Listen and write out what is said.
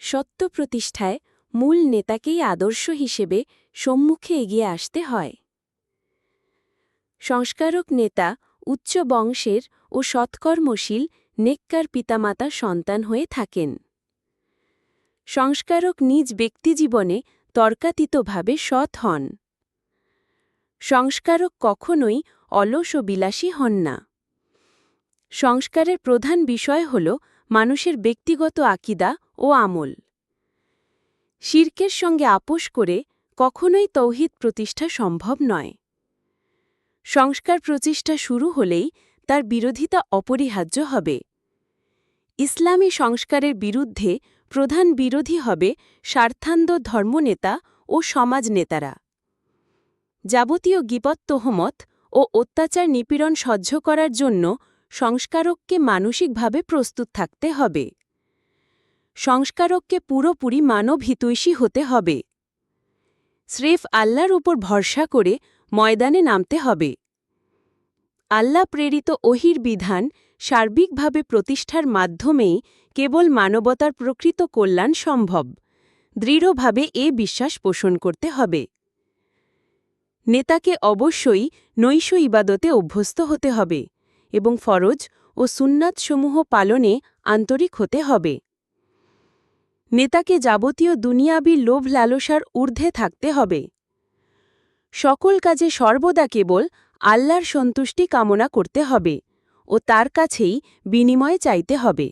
সত্য প্রতিষ্ঠায় মূল নেতাকেই আদর্শ হিসেবে সম্মুখে এগিয়ে আসতে হয়। সংস্কারক নেতা উচ্চ বংশের ও সৎকর্মশীল নেককার পিতামাতা সন্তান হয়ে থাকেন। সংস্কারক নিজ ব্যক্তিজীবনে তর্কাতীতভাবে সৎ হন। সংস্কারক কখনোই অলস ও বিলাসী হন না। সংস্কারের প্রধান বিষয় হল মানুষের ব্যক্তিগত আকীদা ও আমল। শিরকের সঙ্গে আপোষ করে কখনোই তৌহিদ প্রতিষ্ঠা সম্ভব নয়। সংস্কার প্রচেষ্টা শুরু হলেই তার বিরোধিতা অপরিহার্য হবে। ইসলামী সংস্কারের বিরুদ্ধে প্রধান বিরোধী হবে স্বার্থান্ধ ধর্মনেতা ও সমাজনেতারা। যাবতীয় গীবত তোহমত ও অত্যাচার নিপীড়ন সহ্য করার জন্য সংস্কারককে মানসিকভাবে প্রস্তুত থাকতে হবে। সংস্কারককে পুরোপুরি মানবহিতৈষী হতে হবে। স্রেফ আল্লাহর উপর ভরসা করে ময়দানে নামতে হবে। আল্লাহ প্রেরিত ওহীর বিধান সার্বিকভাবে প্রতিষ্ঠার মাধ্যমেই কেবল মানবতার প্রকৃত কল্যাণ সম্ভব। দৃঢ়ভাবে এ বিশ্বাস পোষণ করতে হবে। নেতাকে অবশ্যই নৈশ ইবাদতে অভ্যস্ত হতে হবে এবং ফরজ ও সুন্নাতসমূহ পালনে আন্তরিক হতে হবে। নেতাকে যাবতীয় দুনিয়াবী লোভ লালসার ঊর্ধ্বে থাকতে হবে। সকল কাজে সর্বদা কেবল আল্লাহর সন্তুষ্টি কামনা করতে হবে ও তার কাছেই বিনিময় চাইতে হবে।